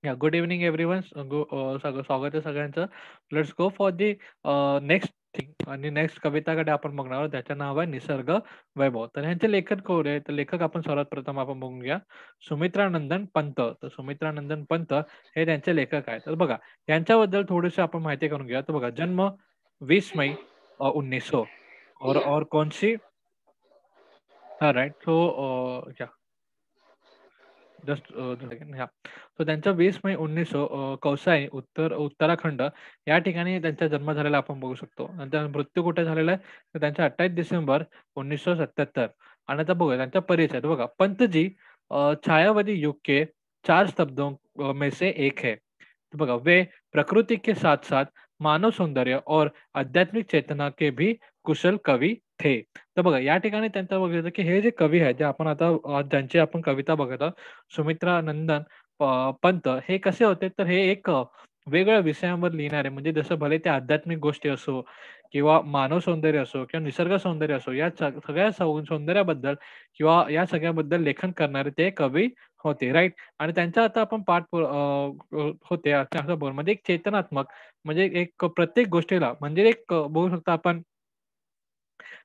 Good evening everyone. स्वागत आहे सगळ्यांचं. Let's go for the next thing आणि नेक्स्ट कविताकडे आपण बघणार आहोत. त्याचं नाव आहे निसर्ग वैभव. तर ह्यांचे लेखक कोण आहे? तर लेखक आपण सर्वात प्रथम आपण बघून घ्या, सुमित्रानंदन पंत. तर सुमित्रानंदन पंत हे त्यांचे लेखक आहेत. तर बघा, यांच्याबद्दल थोडीशी आपण माहिती करून घ्या. तर बघा, जन्म 20 मई 1900 और कौन सी, हा राईट. सो जस्ट सेकंड, ह्या. सो त्यांचा 20 मई 1900 कौसाई उत्तराखंड या ठिकाणी त्यांचा जन्म झालेला आपण बघू शकतो. आणि त्यांचा मृत्यू कुठे झालेला आहे? तर त्यांचा 28 डिसेंबर 1977. आणि आता बघूया त्यांचा परिचय. तर बघा, पंतजी छायावादी युग के 4 स्तंभों में से एक है. तो बघा, वे प्रकृति के साथ साथ मानव सौंदर्य और आध्यात्मिक चेतना के भी कुशल कवी थे. तर बघा, या ठिकाणी त्यांचं बघितलं की हे जे कवी आहेत, जे आपण आता ज्यांची आपण कविता बघत आहोत, सुमित्रानंदन पंत, हे कसे होते? तर हे एक वेगवेगळ्या विषयांवर लिहिणारे, म्हणजे जसं भले ते आध्यात्मिक गोष्टी असो किंवा मानव सौंदर्य असो किंवा निसर्ग सौंदर्य असो, या सगळ्या सौंदर्याबद्दल किंवा या सगळ्याबद्दल लेखन करणारे ते कवी होते, राईट. आणि त्यांचा आता आपण होते असं बोल, म्हणजे एक चेतनात्मक, म्हणजे एक प्रत्येक गोष्टीला, म्हणजे एक बघू शकतो आपण,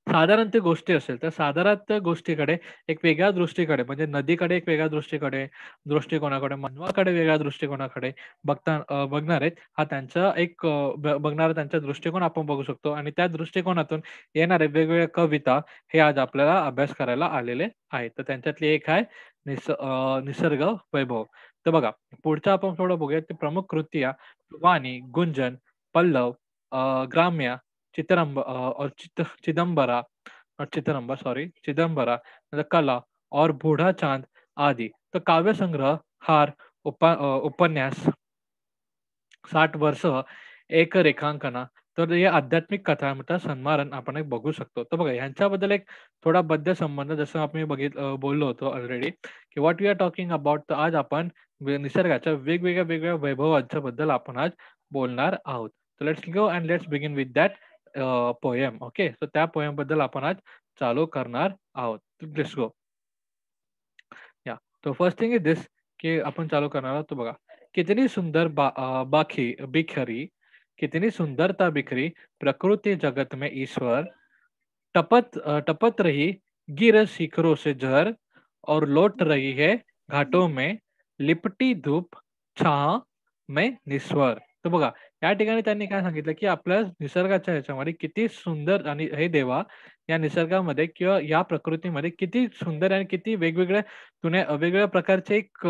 साधारण ते गोष्टी असेल, तर साधारण त्या गोष्टीकडे एक वेगळ्या दृष्टीकडे, म्हणजे नदीकडे एक वेगळ्या दृष्टिकोनाकडे, मानवाकडे वेगळ्या दृष्टिकोनाकडे बघणार आहेत. हा त्यांचा एक बघणारा त्यांचा दृष्टिकोन आपण बघू शकतो. आणि त्या दृष्टिकोनातून येणारे वेगवेगळ्या कविता हे आज आपल्याला अभ्यास करायला आलेले आहेत. तर त्यांच्यातली एक आहे निसर्ग वैभव. तर बघा, पुढचं आपण थोडं बघूया. ते प्रमुख कृतियाँ वाणी, गुंजन, पल्लव, ग्राम्य, और चिदंबरा, सॉरी, चिदंबरा, मतलब कला और बूढ़ा चांद आदि. तो काव्य संग्रह, हार, उपन्यास, 60 वर्ष, एक रेखांकना. तर हे आध्यात्मिक कथामृता सन्मालन आपण एक बघू शकतो. तर बघा, ह्यांच्याबद्दल एक थोडा बद्ध संबंध, जसं आपण बोललो होतो ऑलरेडी, की what we are talking about. तर आज आपण निसर्गाच्या वेगवेगळ्या वेगळ्या वैभवांच्या बद्दल आपण आज बोलणार आहोत. तर let's go and let's begin with that poem. Okay, so त्या पोएम बद्दल आपण आज चालू करणार आहोत. Let's go. या, तो फर्स्ट थिंग इज दिस, की आपण चालू करणार आहोत. तो बघा, कितनी सुंदर बिखरी, कितनी सुंदरता बिखरी प्रकृति जगत में ईश्वर, टपत रही गिर शिखरों से झर, और लौट रही है घाटों में लिपटी धूप छाह में निस्वर. तर बघा, या ठिकाणी त्यांनी काय सांगितलं, की आपल्या निसर्गाच्या ह्याच्यामध्ये किती सुंदर, आणि हे देवा, या निसर्गामध्ये किंवा या प्रकृतीमध्ये किती सुंदर आणि किती वेगवेगळ्या वेगवेगळ्या प्रकारचे एक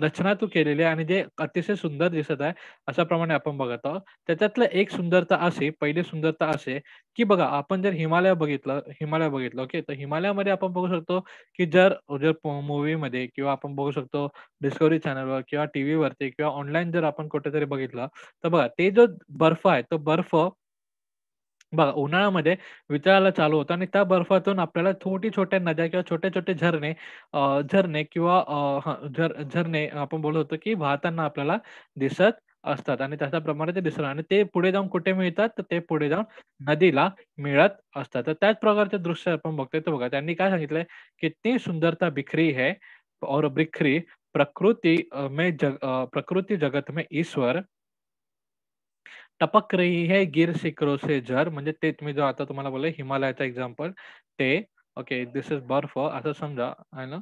रचना तू केलेली आहे, आणि जे अतिशय सुंदर दिसत आहे, अशा प्रमाणे आपण बघत आहोत. त्याच्यातलं एक सुंदरता अशी, पहिली सुंदरता अशी, की बघा, आपण जर हिमालय बघितलं, ओके, तर हिमालयामध्ये आपण बघू शकतो, की जर जर मूव्हीमध्ये किंवा आपण बघू शकतो डिस्कव्हरी चॅनलवर किंवा टीव्हीवरती किंवा ऑनलाईन जर आपण कुठेतरी बघितलं, तर बघा, ते जो बर्फ आहे, तो बर्फ बघा उन्हाळ्यामध्ये वितळायला चालू होतं, आणि त्या बर्फातून आपल्याला छोट्या नद्या किंवा छोटे-छोटे झरणे किंवा झरणे आपण बोलत होतो, की वाहताना आपल्याला दिसत असतात, आणि त्याच्याप्रमाणे ते दिसतात, आणि ते पुढे जाऊन कुठे मिळतात? तर ते पुढे जाऊन नदीला मिळत असतात. तर त्याच प्रकारचे दृश्य आपण बघतोय. तर बघा, त्यांनी काय सांगितलंय, "कितनी सुंदरता बिखरी है और बिखरी प्रकृति जगत में ईश्वर, टपक रही है गिर शिखरों से झर." म्हणजे ते तुम्ही जो आता तुम्हाला बोलले हिमालयाचा एक्झाम्पल, ते, ओके, दिस इज बर्फ असं समजा, आहे ना?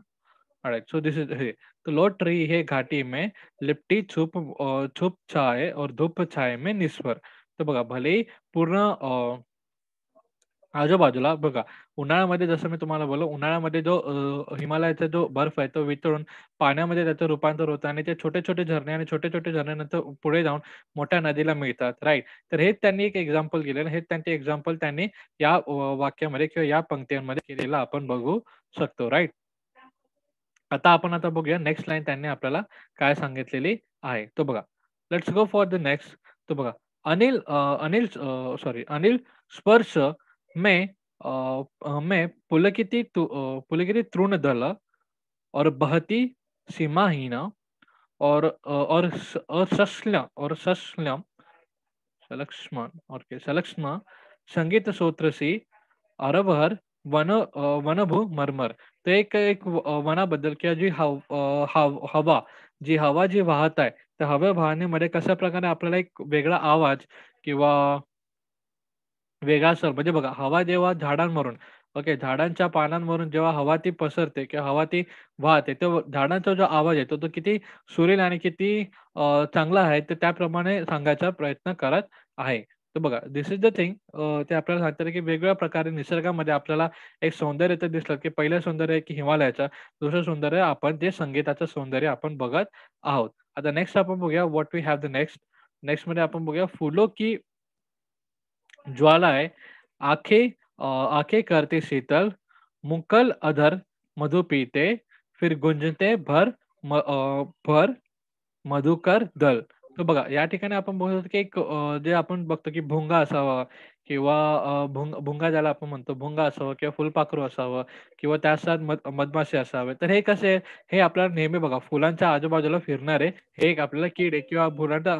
ऑलराइट, सो दिस इज हे. तो लौट रही है घाटी में लिपटी छुप छाए और धूप छाए में निस्वर. तर बघा, भलेही पूर्ण आजूबाजूला बघा, उन्हाळ्यामध्ये जसं मी तुम्हाला बोललो, उन्हाळ्यामध्ये जो हिमालयाचा जो बर्फ आहे, तो वितळून पाण्यामध्ये त्याचं रूपांतर होतं, आणि ते छोटे-छोटे झरणे, आणि छोटे-छोटे झरण्यानंतर पुढे जाऊन मोठ्या नदीला मिळतात, राइट. तर हेच त्यांनी एक एक्झाम्पल केलेलं, हेच त्यांचे एक्झाम्पल त्यांनी या वाक्यामध्ये किंवा या पंक्तीमध्ये केलेलं आपण बघू शकतो, राइट. आता बघूया नेक्स्ट लाईन त्यांनी आपल्याला काय सांगितलेली आहे. तो बघा, let's go for the next. तो बघा, अनिल स्पर्श में पुलकित तृणदल और बहती सीमाहीन, और सलक्ष्म संगीत सूत्रसी अरबहर वनभू मरमर. तर एक एक वनाबद्दल, किंवा जी हवा जी वाहत आहे, तर हवे वाहनेमध्ये कशाप्रकारे आपल्याला एक वेगळा आवाज किंवा वेगळा स्वर म्हणजे बघा, हवा जेव्हा झाडांवरून ओके, झाडांच्या पानांवरून जेव्हा हवा ती पसरते किंवा हवा ती वाहते, तर झाडांचा जो आवाज येतो तो किती सुरील आणि किती चांगला आहे, तर त्याप्रमाणे सांगायचा प्रयत्न करत आहे. तर बघा, धिस इज द थिंग ते आपल्याला सांगतात की वेगवेगळ्या प्रकारे निसर्गामध्ये आपल्याला एक सौंदर्य तर दिसलं, की पहिलं सौंदर्य आहे की हिमालयाचं, दुसरं सौंदर्य आपण जे संगीताचं सौंदर्य आपण बघत आहोत. आता नेक्स्ट आपण बघूया what we have the next. नेक्स्टमध्ये आपण बघूया फूलों की ज्वालाएँ आँखें आँखें करते शीतल, मुकल अधर मधु पीते, फिर गुंजते भर मधुकर दल. तर बघा, या ठिकाणी आपण बघू शकतो की एक जे आपण बघतो की भुंगा असावा किंवा भुंगा ज्याला आपण म्हणतो, भुंगा असावं किंवा फुलपाखरू असावं किंवा त्या साथ मधमाशी असावे. तर हे कसे आहे, हे आपल्याला नेहमी बघा फुलांच्या आजूबाजूला फिरणारे हे एक आपल्याला कीड आहे किंवा फुलांच्या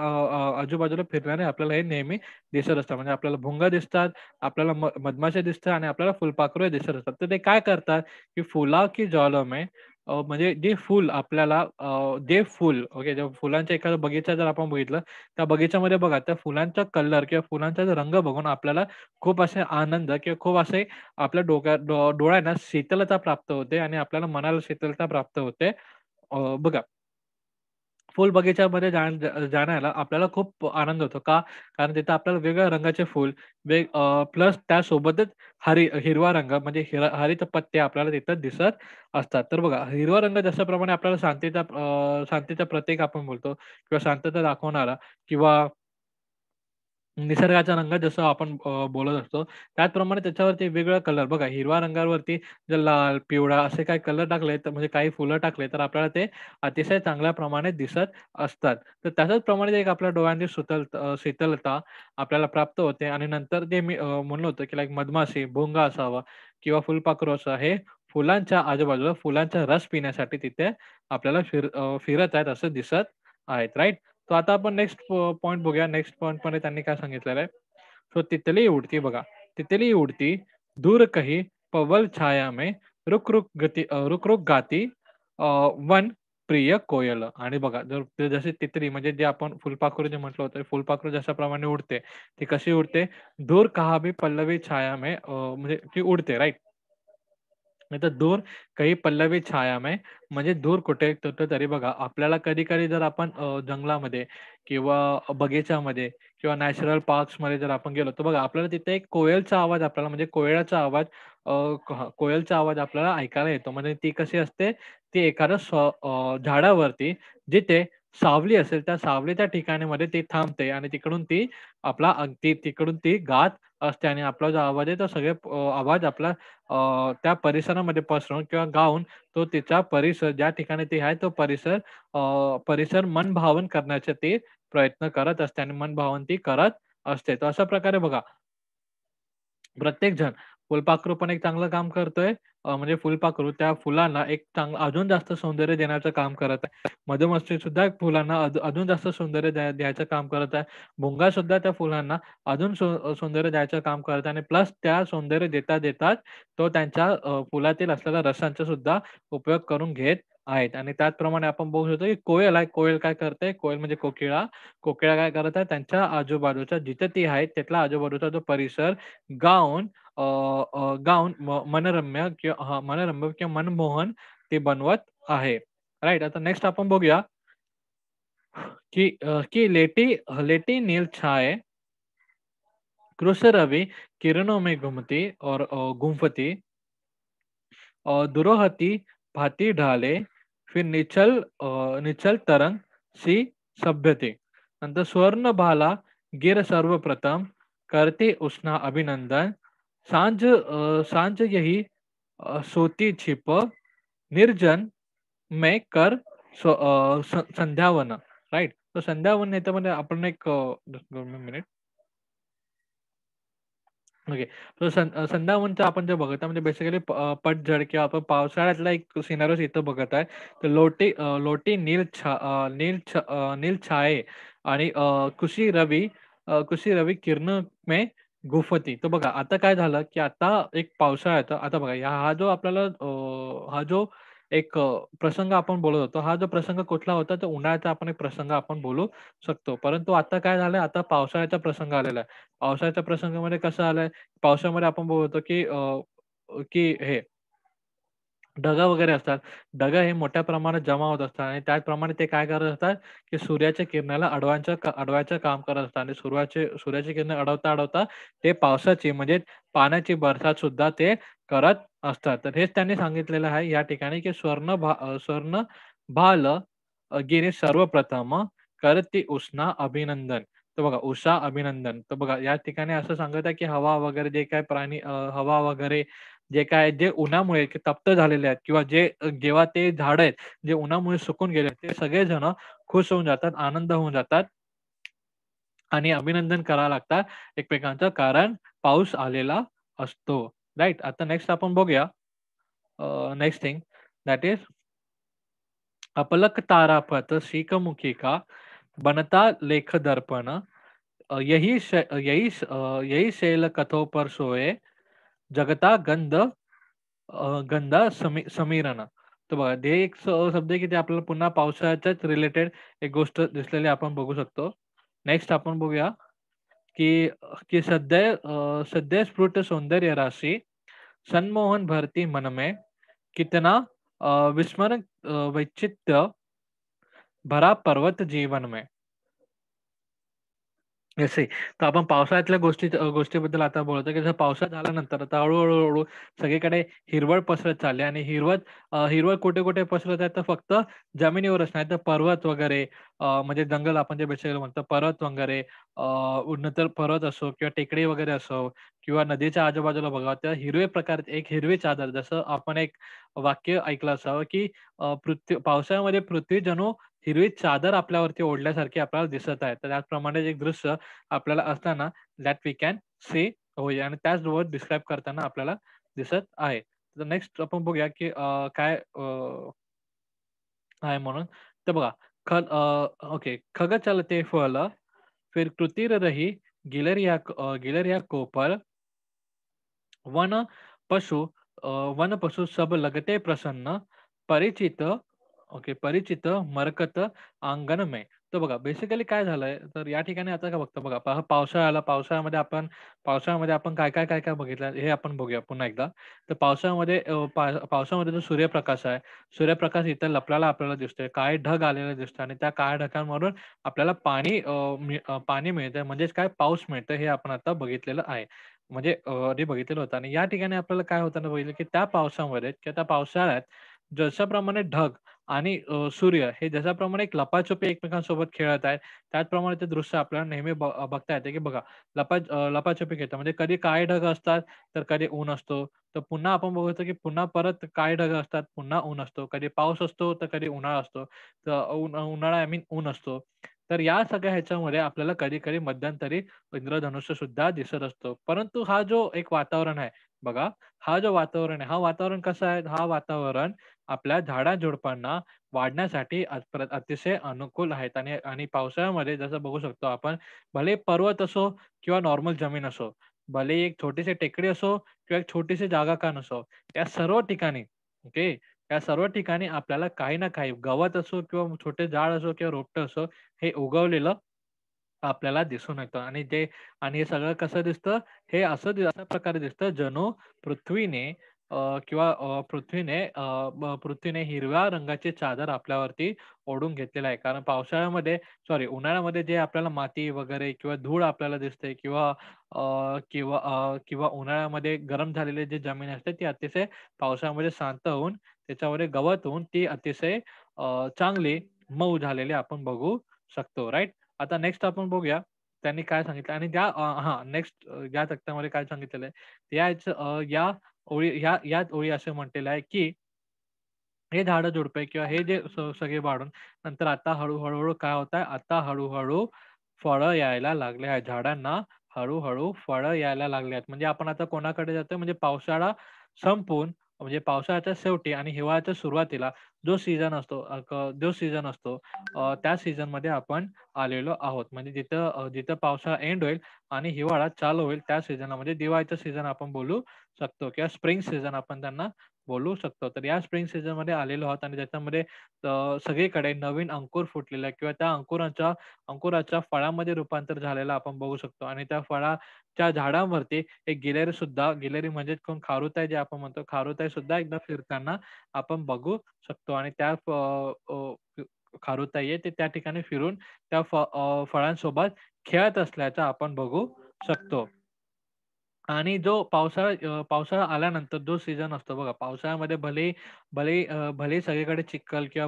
आजूबाजूला फिरणारे आपल्याला हे नेहमी दिसत असतात. म्हणजे आपल्याला भुंगा दिसतात, आपल्याला मधमाशा दिसतात आणि आपल्याला फुलपाखरू दिसत असतात. तर ते काय करतात, की फुला की जालों में म्हणजे जे फूल आपल्याला जे फूल ओके, जेव्हा फुलांचा एखादा बगीचा जर आपण बघितलं, त्या बगीच्यामध्ये बघा त्या फुलांचा कलर किंवा फुलांचा जो रंग बघून आपल्याला खूप असे आनंद किंवा खूप असे आपल्या डोळ्यांना शीतलता प्राप्त होते आणि आपल्याला मनाला शीतलता प्राप्त होते. बघा फुल बगीच्यामध्ये जाण्याला आपल्याला खूप आनंद होतो. का? कारण तिथं आपल्याला वेगवेगळ्या रंगाचे फूल प्लस त्यासोबतच हिरवा रंग म्हणजे हरित पत्ते आपल्याला तिथं दिसत असतात. तर बघा हिरवा रंग जशाप्रमाणे आपल्याला शांतीचं प्रतीक आपण बोलतो किंवा शांतता दाखवणारा किंवा निसर्गाचा रंग जसं आपण बोलत असतो, त्याचप्रमाणे त्याच्यावरती वेगवेगळा कलर बघा, हिरव्या रंगावरती जर लाल, पिवळा असे काही कलर टाकले, तर म्हणजे काही फुलं टाकले, तर आपल्याला ते अतिशय चांगल्या प्रमाणे दिसत असतात. तर तशाच प्रमाणे एक आपल्या डोळ्यांची शीतलता आपल्याला प्राप्त होते आणि नंतर ते मी म्हणलं होतं, की लाइक मधमाशी, भुंगा असावा किंवा फुलपाखरू असा हे फुलांच्या आजूबाजूला फुलांचा रस पिण्यासाठी तिथे आपल्याला फिरत आहेत असं दिसत आहेत, राइट? तो आता आपण नेक्स्ट पॉइंट बघूया. नेक्स्ट पॉइंटमध्ये त्यांनी काय सांगितलेलं आहे. सो तितली उडती बघा. तितली उडती दूर कही पवल छाया में रुक रुक गाती अ, वन प्रिय कोयल आणि बघा जर ते जशी तितली म्हणजे जे आपण फुलपाखरू जे म्हटलं होतं, फुलपाखरू जशाप्रमाणे उडते, ती कशी उडते? दूर कहा भी पल्लवी छाया में म्हणजे ती उडते राइट. नाहीतर दूर काही पल्लवी छाया में म्हणजे दूर कुठे कुठेतरी बघा आपल्याला कधी-कधी जर आपण जंगलामध्ये किंवा बगीच्यामध्ये किंवा नॅशनल पार्क्समध्ये जर आपण गेलो, तर बघा आपल्याला तिथे एक कोयलचा आवाज आपल्याला म्हणजे कोयळाचा आवाज कोयलचा आवाज आपल्याला ऐकायला येतो. म्हणजे ती कशी असते, ती एखाद्या झाडावरती जिथे सावली असेल, त्या सावलीच्या ठिकाणीमध्ये ती थांबते आणि तिकडून ती तिकडून ती गात असते आणि आपला जो आवाज आहे, तो सगळे आवाज आपला त्या परिसरामध्ये पसरून किंवा गाऊन तो तिचा परिसर ज्या ठिकाणी ती आहे, तो परिसर मनभावन करण्याचे ती प्रयत्न करत असते आणि मनभावन ती करत असते. तर अशा प्रकारे बघा प्रत्येक जण फुलपाखरू पण एक चांगलं काम करतोय. म्हणजे फुलपाखरू त्या फुलांना एक चांगलं अजून जास्त सौंदर्य देण्याचं काम करत आहे. मधुमाशी सुद्धा फुलांना अजून जास्त सौंदर्य द्यायचं काम करत आहे. भुंगा सुद्धा त्या फुलांना अजून सौंदर्य द्यायचं काम करत आहे आणि प्लस त्या सौंदर्य देता तो त्यांच्या फुलातील असलेल्या रसांचा सुद्धा उपयोग करून घेत आहेत आणि त्याचप्रमाणे आपण बघू शकतो, की कोयल आहे. कोयल काय करते? कोयल म्हणजे कोकिळा. कोकिळा काय करत आहे? त्यांच्या आजूबाजूचा जिथे ती आहे, तिथला आजूबाजूचा जो परिसर गाऊन गाऊन मनरम्य किंवा हां, मनरम्य किंवा मनमोहन ते बनवत आहे. राइट. आता नेक्स्ट आपण बघूया, की लेटी नील छाये कृश रवि किरणों में घुमती और गुम्फती दुरोहती भाती ढाले फिर निचल तरंग सी सभ्यते. नंतर स्वर्णभाला गिर सर्वप्रथम करते उसना अभिनंदन सांझ यही सोती छिप निर्जन में कर संध्यावन राइट. तो संध्यावन याच्यामध्ये आपण एक just 2 मिनिट. ओके. तर संध्यावनचं आपण जे बघत आहे म्हणजे बेसिकली पतझड किंवा आपण पावसाळ्यातला एक सिनारिओ इथं बघत आहे. तर लोटी नील छाये आणि खुशी रवी किरण में गुफती. तर बघा आता काय झालं, की आता एक पावसाळ्याचा आता बघा हा जो आपल्याला हा जो एक प्रसंग आपण बोलत होतो. हा जो प्रसंग कुठला होता, तर उन्हाळ्याचा आपण एक प्रसंग आपण बोलू शकतो. परंतु आता काय झालंय, आता पावसाळ्याचा प्रसंग आलेला आहे. पावसाळ्याच्या प्रसंगामध्ये कसं आलंय, पावसामध्ये आपण बोलतो की हे ढगं वगैरे असतात. ढगं हे मोठ्या प्रमाणात जमा होत असतात आणि त्याचप्रमाणे ते काय करत असतात, की सूर्याच्या किरणाला अडवायचं काम करत असतात आणि सूर्याची किरणं अडवता ते पावसाची म्हणजे पाण्याची बरसात सुद्धा ते करत असतात. तर हेच त्यांनी सांगितलेलं आहे या ठिकाणी, की स्वर्ण भाल गिरी सर्वप्रथम करती उष्णा अभिनंदन. तर बघा उषा अभिनंदन. तर बघा या ठिकाणी असं सांगत आहे, की हवा वगैरे जे काही हवा वगैरे जे उन्हामुळे तप्त झालेले आहेत किंवा जेव्हा ते झाडं आहेत, जे उन्हामुळे सुकून गेले, ते सगळेजण खुश होऊन जातात, आनंद होऊन जातात आणि अभिनंदन करावं लागतात एकमेकांचं, कारण पाऊस आलेला असतो. राइट. आता नेक्स्ट आपण बघूया नेक्स्ट थिंग दॅट इज "अपलक तारापथ शिखमुखी का, बनता लेख दर्पण, यही शैल कथो पर सोये, जगता गंधा समीरण." तर बघा ते एक शब्द आहे, की ते आपल्याला पुन्हा पावसाळ्याच्याच रिलेटेड एक गोष्ट दिसलेली आपण बघू शकतो. नेक्स्ट आपण बघूया, की सद्य स्फुट सौंदर्य राशि, संमोहन भरती मन में, कितना विस्मरण वैचित्र्य भरा पर्वत जीवन में. येस. तर आपण पावसाळ्यातल्या गोष्टीबद्दल आता बोलतोय, की जसं पावसाळा झाल्यानंतर आता हळू-हळू सगळीकडे हिरवळ पसरत चालली आणि हिरवळ कुठे-कुठे पसरत आहे, तर फक्त जमिनीवरच नाही, तर पर्वत वगैरे म्हणजे जंगल आपण जे बेसिकली म्हणतो पर्वत वगैरे नंतर पर्वत असो किंवा टेकडी वगैरे असो किंवा नदीच्या आजूबाजूला बघा, त्या हिरवे प्रकार एक हिरवी चादर जसं आपण एक वाक्य ऐकलं असावं, की पावसाळ्यामध्ये पृथ्वी जणू हिरवी चादर आपल्यावरती ओढल्यासारखी आपल्याला दिसत आहे. तर त्याचप्रमाणे एक दृश्य आपल्याला असताना दॅट वी कॅन सी होय आणि त्याचबरोबर डिस्क्राईब करताना आपल्याला दिसत आहे. तर नेक्स्ट आपण बघूया, की काय आहे म्हणून. तर बघा ओके. "खग चलते फल, फिर कृतीर रही, गिलरिया को पर, वन पशु वन पशु सब लगते प्रसन्न, परिचित परिचित मरकत अंगण में." तर बघा बेसिकली काय झालंय, तर या ठिकाणी आता का बघतो बघा, पावसाळा आला. पावसाळ्यामध्ये आपण काय बघितलं हे आपण बघूया पुन्हा एकदा. तर पावसामध्ये जो सूर्यप्रकाश आहे, सूर्यप्रकाश इथं लपलेला आपल्याला दिसतोय. काळे ढग आलेले दिसतात आणि त्या काळ्या ढगांमधून आपल्याला पाणी मिळतंय म्हणजेच काय पाऊस मिळतोय हे आपण आता बघितलेलं आहे. म्हणजे आधी बघितलेलं होतं आणि या ठिकाणी आपल्याला काय होताना बघितलं, की त्या पावसामध्ये किंवा त्या पावसाळ्यात जशाप्रमाणे ढग आणि सूर्य हे जशाप्रमाणे एक लपाछपी एकमेकांसोबत खेळत आहेत, त्याचप्रमाणे ते दृश्य आपल्याला नेहमी बघता येते, की बघा लपाछपी खेळतात. म्हणजे कधी काळे ढग असतात, तर कधी ऊन असतो. तर पुन्हा आपण बघतो, की पुन्हा परत काळे ढग असतात, पुन्हा ऊन असतो. कधी पाऊस असतो, तर कधी उन्हाळा असतो. तर उन्हाळा आय मीन ऊन असतो. तर या सगळ्या ह्याच्यामध्ये आपल्याला कधी-कधी मध्यंतरी इंद्रधनुष्य सुद्धा दिसत असतो. परंतु हा जो एक वातावरण आहे बघा, हा जो वातावरण आहे, हा वातावरण कसं आहे? हा वातावरण आपल्या झाडा-झुडपांना वाढण्यासाठी अतिशय अनुकूल आहेत आणि आणि पावसाळ्यामध्ये जसं बघू शकतो आपण, भले पर्वत असो किंवा नॉर्मल जमीन असो, भले एक छोटीशी टेकडी असो किंवा एक छोटीशी जागा का नसो, त्या सर्व ठिकाणी ओके, त्या सर्व ठिकाणी आपल्याला काही ना काही गवत असो किंवा छोटे झाड असो किंवा रोपटं असो, हे उगवलेलं आपल्याला दिसून येतं आणि हे सगळं कसं दिसतं? हे अशा प्रकारे दिसतं जणू पृथ्वीने पृथ्वीने हिरव्या रंगाची चादर आपल्यावरती ओढून घेतलेलं आहे. कारण उन्हाळ्यामध्ये जे आपल्याला माती वगैरे किंवा धूळ आपल्याला दिसते किंवा उन्हाळ्यामध्ये गरम झालेली जी जमीन असते ती अतिशय पावसाळ्यामध्ये शांत होऊन त्याच्यामध्ये गवत होऊन ती अतिशय चांगली मऊ झालेली आपण बघू शकतो. राइट? आता नेक्स्ट आपण बघूया, त्यांनी काय सांगितलं आणि नेक्स्ट या तक्त्यामध्ये काय सांगितलेलं आहे, याच ओळी असं म्हटलेलं आहे, की हे झाडं-झुडपे किंवा हे जे सगळे वाढून नंतर आता हळू-हळू काय होत आहे, आता हळू-हळू फळं यायला लागले आहेत. झाडांना हळू-हळू फळं यायला लागले आहेत. म्हणजे आपण आता कोणाकडे जातोय म्हणजे पावसाळा संपून म्हणजे पावसाळ्याच्या शेवटी आणि हिवाळ्याच्या सुरुवातीला जो सीझन असतो त्या सीझनमध्ये आपण आलेलो आहोत. म्हणजे जिथं पावसाळा एंड होईल आणि हिवाळा चालू होईल त्या सीझनला म्हणजे दिवाळीचं सीझन आपण बोलू शकतो किंवा स्प्रिंग सीझन आपण त्यांना बोलू शकतो. तर या स्प्रिंग सीझनमध्ये आलेलो आहोत आणि त्याच्यामध्ये सगळीकडे नवीन अंकुर फुटलेला आहे किंवा त्या अंकुराच्या फळामध्ये रूपांतर झालेलं आपण बघू शकतो आणि त्या फळाच्या झाडावरती एक गिलेरी म्हणजे कोण खारुताई जे आपण म्हणतो, खारुताई सुद्धा एकदा फिरताना आपण बघू शकतो आणि त्या खारुताई आहे ते त्या ठिकाणी फिरून त्या फळांसोबत खेळत असल्याचं आपण बघू शकतो. आणि जो पावसाळा आल्यानंतर जो सीझन असतो बघा, पावसाळ्यामध्ये भलेही सगळीकडे चिखल किंवा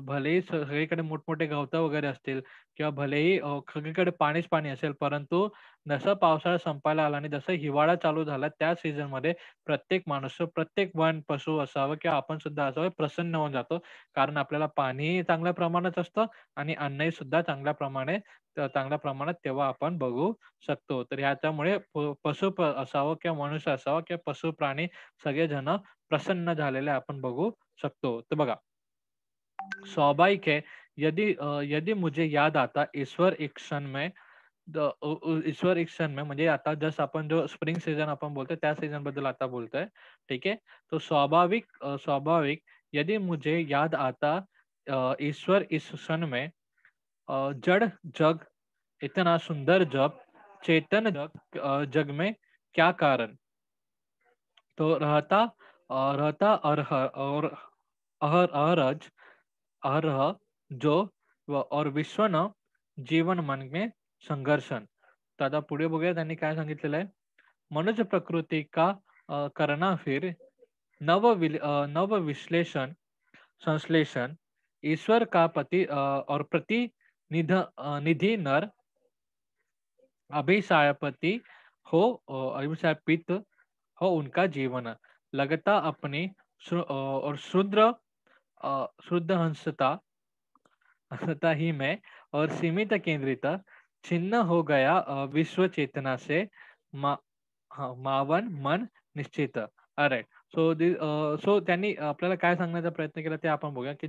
भलेही सगळीकडे मोठमोठे गवतं वगैरे असतील किंवा भलेही सगळीकडे पाणीच पाणी असेल, परंतु जसं पावसाळा संपायला आला आणि जसं हिवाळा चालू झाला, त्या सीझनमध्ये प्रत्येक माणूस, प्रत्येक वन, पशु असावं किंवा आपण सुद्धा असावं, प्रसन्न होऊन जातो. कारण आपल्याला पाणीही चांगल्या प्रमाणात असतं आणि अन्नही सुद्धा चांगल्या प्रमाणात तेव्हा आपण बघू शकतो. तर ह्याच्यामुळे असावं किंवा मनुष्य असावा किंवा पशु, प्राणी सगळेजण प्रसन्न झालेले आपण बघू शकतो. तर बघा, स्वाभाविक है यदि मुझे याद आता ईश्वर एक क्षण में ईश्वर एक क्षण में म्हणजे आता जस्ट आपण जो स्प्रिंग सीजन आपण बोलतोय त्या सीजन बद्दल आता बोलतोय. ठीक है? तो स्वाभाविक यदि मुझे याद आता ईश्वर इस क्षण में जड़ जग इतना सुंदर जग में क्या कारण? तो रहता और अहरज अहरह जो और विश्व न जीवन मन में संघर्षण. तर आता पुढे बघूया त्यांनी काय सांगितलेलं आहे. मनुष्य प्रकृति का करना फिर नव विश्लेषण संश्लेषण ईश्वर का और निधि नर अभिशापति अभिशापित हो उनका जीवन लगता अपनी और शुद्ध हंसता हंसता ही में और सीमित केंद्रित छिन्न हो गया विश्व चेतना से मा हाँ, मावन मन निश्चित. ऑलराइट. सो त्यांनी आपल्याला काय सांगण्याचा प्रयत्न केला ते आपण बघूया, की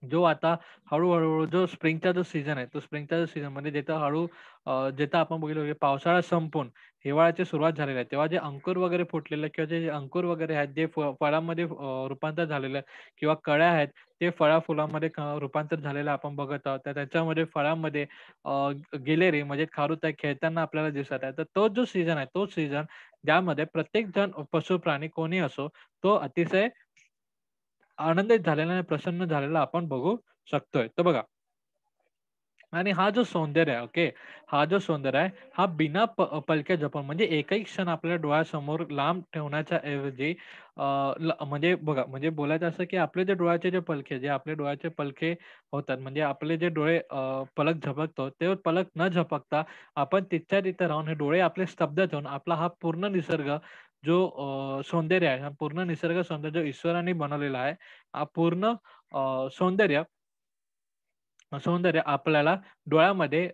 जो आता हळू-हळू जो स्प्रिंगचा जो सीझन आहे, तो स्प्रिंगच्या जो सीझनमध्ये जिथं आपण बघितलं की पावसाळा संपून हिवाळ्याची सुरुवात झालेली आहे. तेव्हा जे अंकुर वगैरे फुटलेले किंवा जे अंकुर वगैरे आहेत, जे फळामध्ये रूपांतर झालेलं आहे किंवा कळ्या आहेत, ते फुलामध्ये रूपांतर झालेलं आपण बघत आहोत. तर त्याच्यामध्ये फळामध्ये गिलेरी म्हणजे खारुताई खेळताना आपल्याला दिसत आहे. तर तोच जो सीझन आहे, तोच सीझन ज्यामध्ये प्रत्येक जण पशु, प्राणी कोणी असो, तो अतिशय आनंदित झालेला आणि प्रसन्न झालेला आपण बघू शकतोय. तर बघा आणि हा जो सौंदर्य आहे, ओके. हा जो सौंदर्य आहे, हा बिना पलके झपन म्हणजे एकही क्षण आपल्या डोळ्यासमोर लांब ठेवण्याच्या ऐवजी अ, म्हणजे बघा, म्हणजे बोलायचं असं, की आपले जे डोळ्याचे जे पलके, जे आपले डोळ्याचे पलके होतात, म्हणजे आपले जे डोळे पलक झपकतो, ते पलक न झपकता आपण तिथच्या तिथं राहून हे डोळे आपले स्तब्ध ठेवून आपला हा पूर्ण निसर्ग जो सौंदर्य आहे, हा पूर्ण निसर्ग सौंदर्य जो ईश्वराने बनवलेला आहे, हा पूर्ण सौंदर्य सौंदर्य आपल्याला डोळ्यामध्ये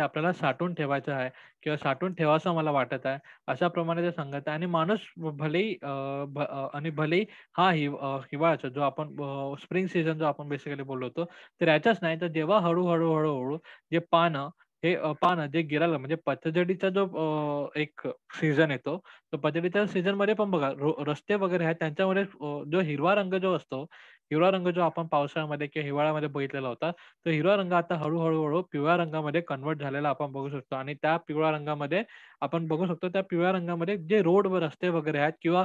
आपल्याला साठवून ठेवायचं आहे किंवा साठवून ठेवावसं मला वाटत आहे. अशाप्रमाणे ते सांगत आहे आणि माणूस भलेही हा हिवाळ्याचा जो आपण स्प्रिंग सीझन जो आपण बेसिकली बोललो होतो, तर याच्याच नाही तर जेव्हा हळू जे पानं जे गिरायला म्हणजे पतझडीचा जो एक सीझन येतो, तर पतझडीच्या सीझनमध्ये पण बघा रस्ते वगैरे आहेत त्यांच्यामध्ये जो हिरवा रंग जो असतो, हिरवा रंग जो आपण पावसाळ्यामध्ये किंवा हिवाळ्यामध्ये बघितलेला होता, तो हिरवा रंग आता हळू पिवळ्या रंगामध्ये कन्व्हर्ट झालेला आपण बघू शकतो आणि त्या पिवळ्या रंगामध्ये आपण बघू शकतो त्या पिवळ्या रंगामध्ये जे रोडवर रस्ते वगैरे आहेत किंवा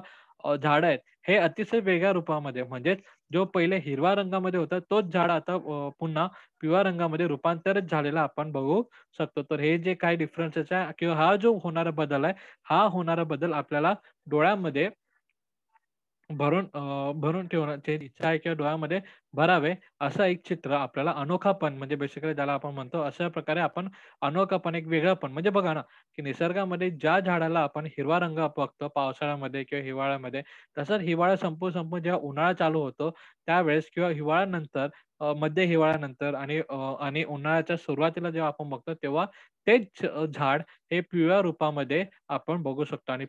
झाडं आहेत, हे अतिशय वेगळ्या रूपामध्ये म्हणजेच जो पहिले हिरव्या रंगामध्ये होता तोच झाड आता पुन्हा पिवळ्या रंगामध्ये रूपांतरित झालेला आपण बघू शकतो. तर हे जे काही डिफरन्सेस आहे किंवा हा जो होणारा बदल आहे, हा होणारा बदल आपल्याला डोळ्यामध्ये भरून ठेवण्याची इच्छा आहे किंवा डोळ्यामध्ये भरावे, असं एक चित्र आपल्याला अनोखापण म्हणजे बेसिकली ज्याला आपण म्हणतो, अशा प्रकारे आपण अनोखापण, एक वेगळंपण म्हणजे बघा ना, की निसर्गामध्ये ज्या झाडाला आपण हिरवा रंग बघतो पावसाळ्यामध्ये किंवा हिवाळ्यामध्ये, तसंच हिवाळा संपून जेव्हा उन्हाळा चालू होतो, त्यावेळेस किंवा हिवाळ्यानंतर मध्य हिवाळ्यानंतर आणि उन्हाळ्याच्या सुरुवातीला जेव्हा आपण बघतो, तेव्हा तेच झाड हे पिवळ्या रूपामध्ये आपण बघू शकतो आणि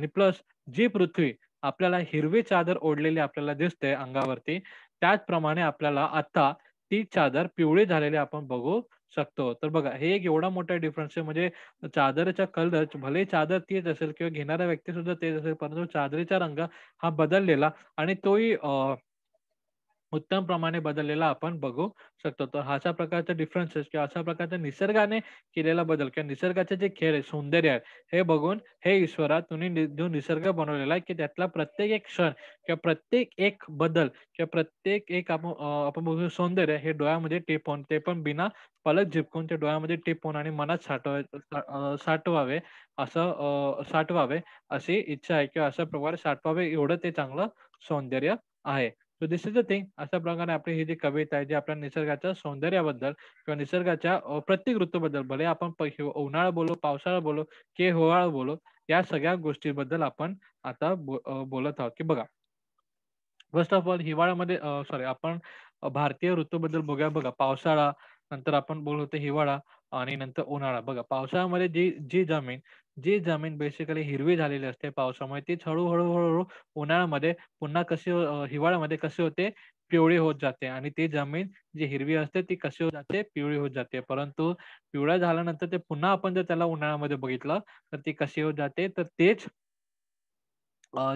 प्लस जी पृथ्वी आपल्याला हिरवी चादर ओढलेली आपल्याला दिसते अंगावरती, त्याचप्रमाणे आपल्याला आता ती चादर पिवळी झालेली आपण बघू शकतो. तर बघा हे एक एवढा मोठा डिफरन्स आहे म्हणजे चादरचा कलर भले चादर तीच असेल किंवा घेणारा व्यक्ती सुद्धा तेच असेल, परंतु चादरीचा रंग हा बदललेला आणि तोही उत्तम प्रमाणे बदललेला आपण बघू शकतो. तर अशा प्रकारचे डिफरन्सेस किंवा अशा प्रकारच्या निसर्गाने केलेला बदल किंवा निसर्गाचे जे खेळ आहे, सौंदर्य आहे, हे बघून हे ईश्वरा तुम्ही जो निसर्ग बनवलेला आहे, की त्यातला प्रत्येक एक क्षण किंवा प्रत्येक एक बदल किंवा प्रत्येक एक आपण बघू सौंदर्य हे डोळ्यामध्ये टिपवून ते पण बिना पलक झिपकून ते डोळ्यामध्ये टिपवून आणि मनात साठवावे असं साठवावे अशी इच्छा आहे किंवा अशा प्रकारे साठवावे एवढं ते चांगलं सौंदर्य आहे. So this is the thing. अशा प्रकारे आपली ही जी कविता आहे, जी आपल्या निसर्गाच्या सौंदर्याबद्दल किंवा निसर्गाच्या प्रत्येक ऋतूबद्दल भले आपण उन्हाळा बोलू, पावसाळा बोलू की हिवाळा बोलू, या सगळ्या गोष्टीबद्दल आपण आता बोलत आहोत, की बघा फर्स्ट ऑफ ऑल हिवाळ्यामध्ये सॉरी आपण भारतीय ऋतूबद्दल बघूया. बघा पावसाळा, नंतर आपण बोललो होतो हिवाळा आणि नंतर उन्हाळा. बघा पावसाळ्यामध्ये जी जी जमीन बेसिकली हिरवी झालेली असते पावसामुळे, तीच हळू उन्हाळ्यामध्ये पुन्हा कशी हिवाळ्यामध्ये कशी होते, पिवळी होत जाते आणि ती जमीन जी हिरवी असते ती कशी होत जाते, पिवळी होत जाते. परंतु पिवळ्या झाल्यानंतर ते पुन्हा आपण जर त्याला उन्हाळ्यामध्ये बघितलं, तर ती कशी होत जाते, तर तेच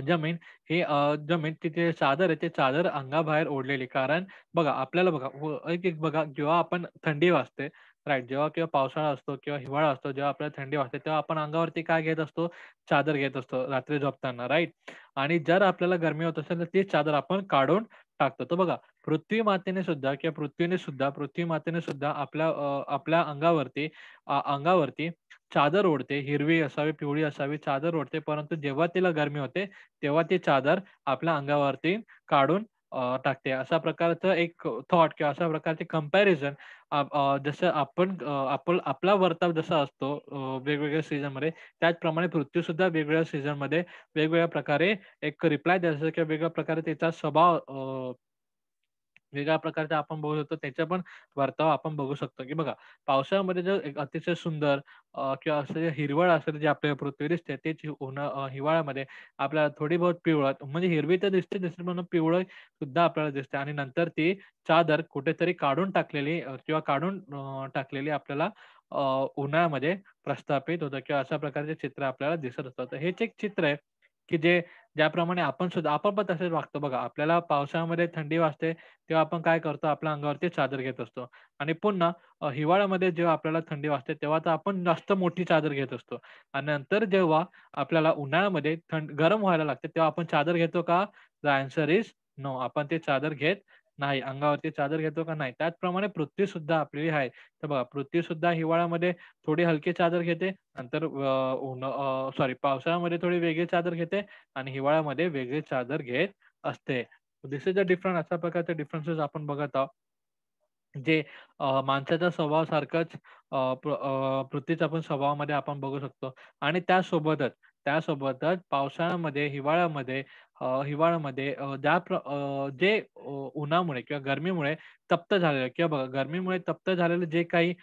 जमीन ही जमीन तिथे चादर आहे, ते चादर अंगाबाहेर ओढलेली. कारण बघा, आपल्याला बघा एक-एक बघा, जेव्हा आपण थंडी वाजते, राइट. जेव्हा किंवा पावसाळा असतो किंवा हिवाळा असतो, जेव्हा आपल्याला थंडी वाजते, तेव्हा आपण अंगावरती काय घेत असतो? चादर घेत असतो रात्री झोपताना, राइट. आणि जर आपल्याला गरमी होत असेल, तर तीच चादर आपण काढून टाकतो. तर बघा, पृथ्वी मातेने सुद्धा किंवा पृथ्वी मातेने सुद्धा आपल्या अंगावरती चादर ओढते. हिरवी असावी, पिवळी असावी चादर ओढते. परंतु जेव्हा तिला गरमी होते, तेव्हा ती चादर आपल्या अंगावरती काढून टाकते. अशा प्रकारचं एक थॉट किंवा अशा प्रकारचे कंपॅरिझन जसं आपला वर्ताव जसा असतो वेगवेगळ्या सीझनमध्ये, त्याचप्रमाणे पृथ्वीसुद्धा वेगवेगळ्या सीझनमध्ये वेगवेगळ्या प्रकारे एक रिप्लाय द्यायचा किंवा वेगळ्या प्रकारे त्याचा स्वभाव वेगळ्या प्रकारचा आपण बघू शकतो त्याचा पण वर्ताव आपण बघू शकतो, की बघा पावसाळ्यामध्ये जर एक अतिशय सुंदर किंवा असं जे हिरवळ असेल जे आपल्या पृथ्वी दिसते तेच हिवाळ्यामध्ये आपल्याला थोडी बहुत पिवळट म्हणजे हिरवी तर दिसते पण पिवळं सुद्धा आपल्याला दिसते आणि नंतर ती चादर कुठेतरी काढून टाकलेली किंवा काढून टाकलेली आपल्याला उन्हाळ्यामध्ये प्रस्थापित होतं किंवा अशा प्रकारचे चित्र आपल्याला दिसत असतं. तर हेच एक चित्र आहे, की ज्याप्रमाणे आपण पण तसेच वागतो बघा. आपल्याला पावसाळ्यामध्ये थंडी वाजते तेव्हा आपण काय करतो, आपल्या अंगावरती चादर घेत असतो आणि पुन्हा हिवाळ्यामध्ये जेव्हा आपल्याला थंडी वाजते, तेव्हा तर आपण जास्त मोठी चादर घेत असतो आणि नंतर जेव्हा आपल्याला उन्हाळ्यामध्ये गरम व्हायला लागते, तेव्हा आपण चादर घेतो का? The answer is no. आपण ते चादर घेत नाही. अंगावरती चादर घेतो का? नाही. त्याचप्रमाणे पृथ्वीसुद्धा आपली आहे. तर बघा पृथ्वीसुद्धा हिवाळ्यामध्ये थोडी हलकी चादर घेते, नंतर सॉरी पावसाळ्यामध्ये थोडी वेगळी चादर घेते आणि हिवाळ्यामध्ये वेगळी चादर घेत असते. दिस इज अ डिफरंट अशा प्रकारचे डिफरन्सेस आपण बघत आहोत. जे माणसाच्या स्वभावासारखंच पृथ्वीचा पण स्वभावामध्ये आपण बघू शकतो आणि त्यासोबतच पावसाळ्यामध्ये, हिवाळ्यामध्ये जे उन्हामुळे किंवा गरमीमुळे तप्त झालेलं किंवा बघा गरमीमुळे तप्त झालेले जे काही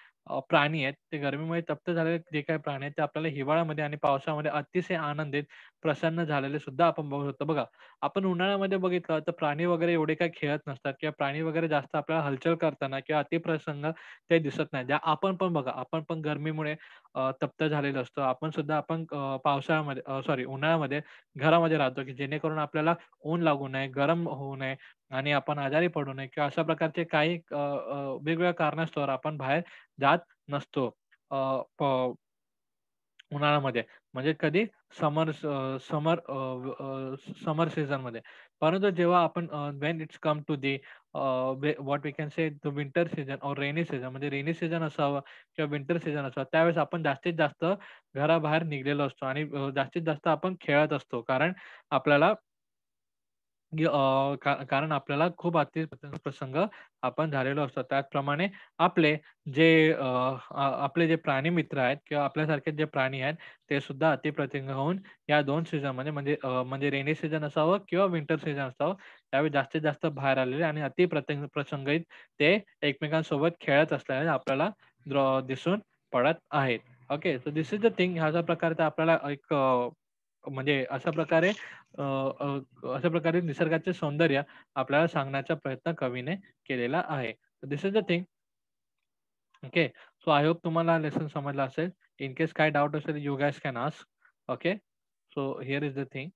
प्राणी आहेत, ते गरमीमुळे तप्त झालेले जे काही प्राणी आहेत, ते आपल्याला हिवाळ्यामध्ये आणि पावसाळ्यामध्ये अतिशय आनंदित, प्रसन्न झालेले सुद्धा आपण बघू शकतो. बघा, आपण उन्हाळ्यामध्ये बघितलं तर प्राणी वगैरे एवढे काही खेळत नसतात किंवा प्राणी वगैरे जास्त आपल्याला हालचाल करताना किंवा अतिप्रसंग ते दिसत नाही. आपण पण बघा, आपण पण गरमीमुळे तप्त झालेलो असतो. आपण पावसाळ्यामध्ये सॉरी उन्हाळ्यामध्ये घरामध्ये राहतो, की जेणेकरून आपल्याला ऊन लागू नये, गरम होऊ नये आणि आपण आजारी पडू नये किंवा अशा प्रकारचे काही वेगवेगळ्या कारणास्तव आपण बाहेर जात नसतो. अ, प उन्हाळ्यामध्ये म्हणजे कधी समर समर समर सीझनमध्ये. परंतु जेव्हा आपण when it's come to the what we can say the winter season और रेनी सीझन म्हणजे रेनी सीझन असावं किंवा विंटर सीझन असावं, त्यावेळेस आपण जास्तीत जास्त घराबाहेर निघलेलो असतो आणि जास्तीत जास्त आपण खेळत असतो. कारण आपल्याला कारण आपल्याला खूप प्रसंग आपण झालेलो असतो. त्याचप्रमाणे आपले जे आपले जे प्राणी मित्र आहेत किंवा आपल्यासारखे जे प्राणी आहेत, ते सुद्धा अतिप्रसंग होऊन या 2 सीझनमध्ये म्हणजे रेनी सीझन असावं किंवा विंटर सीझन असावं, त्यावेळी जास्तीत जास्त बाहेर आलेले आणि प्रसंगित ते एकमेकांसोबत खेळत असल्याने आपल्याला दिसून पडत आहेत. Okay. So this is the thing. ह्या प्रकारचा आपल्याला एक म्हणजे अशा प्रकारे निसर्गाचे सौंदर्य आपल्याला सांगण्याचा प्रयत्न कवीने केलेला आहे. This is the thing. Okay. So I hope तुम्हाला लेसन समजलं असेल. इन केस काय डाऊट असेल you guys can ask. Okay. So here is the thing.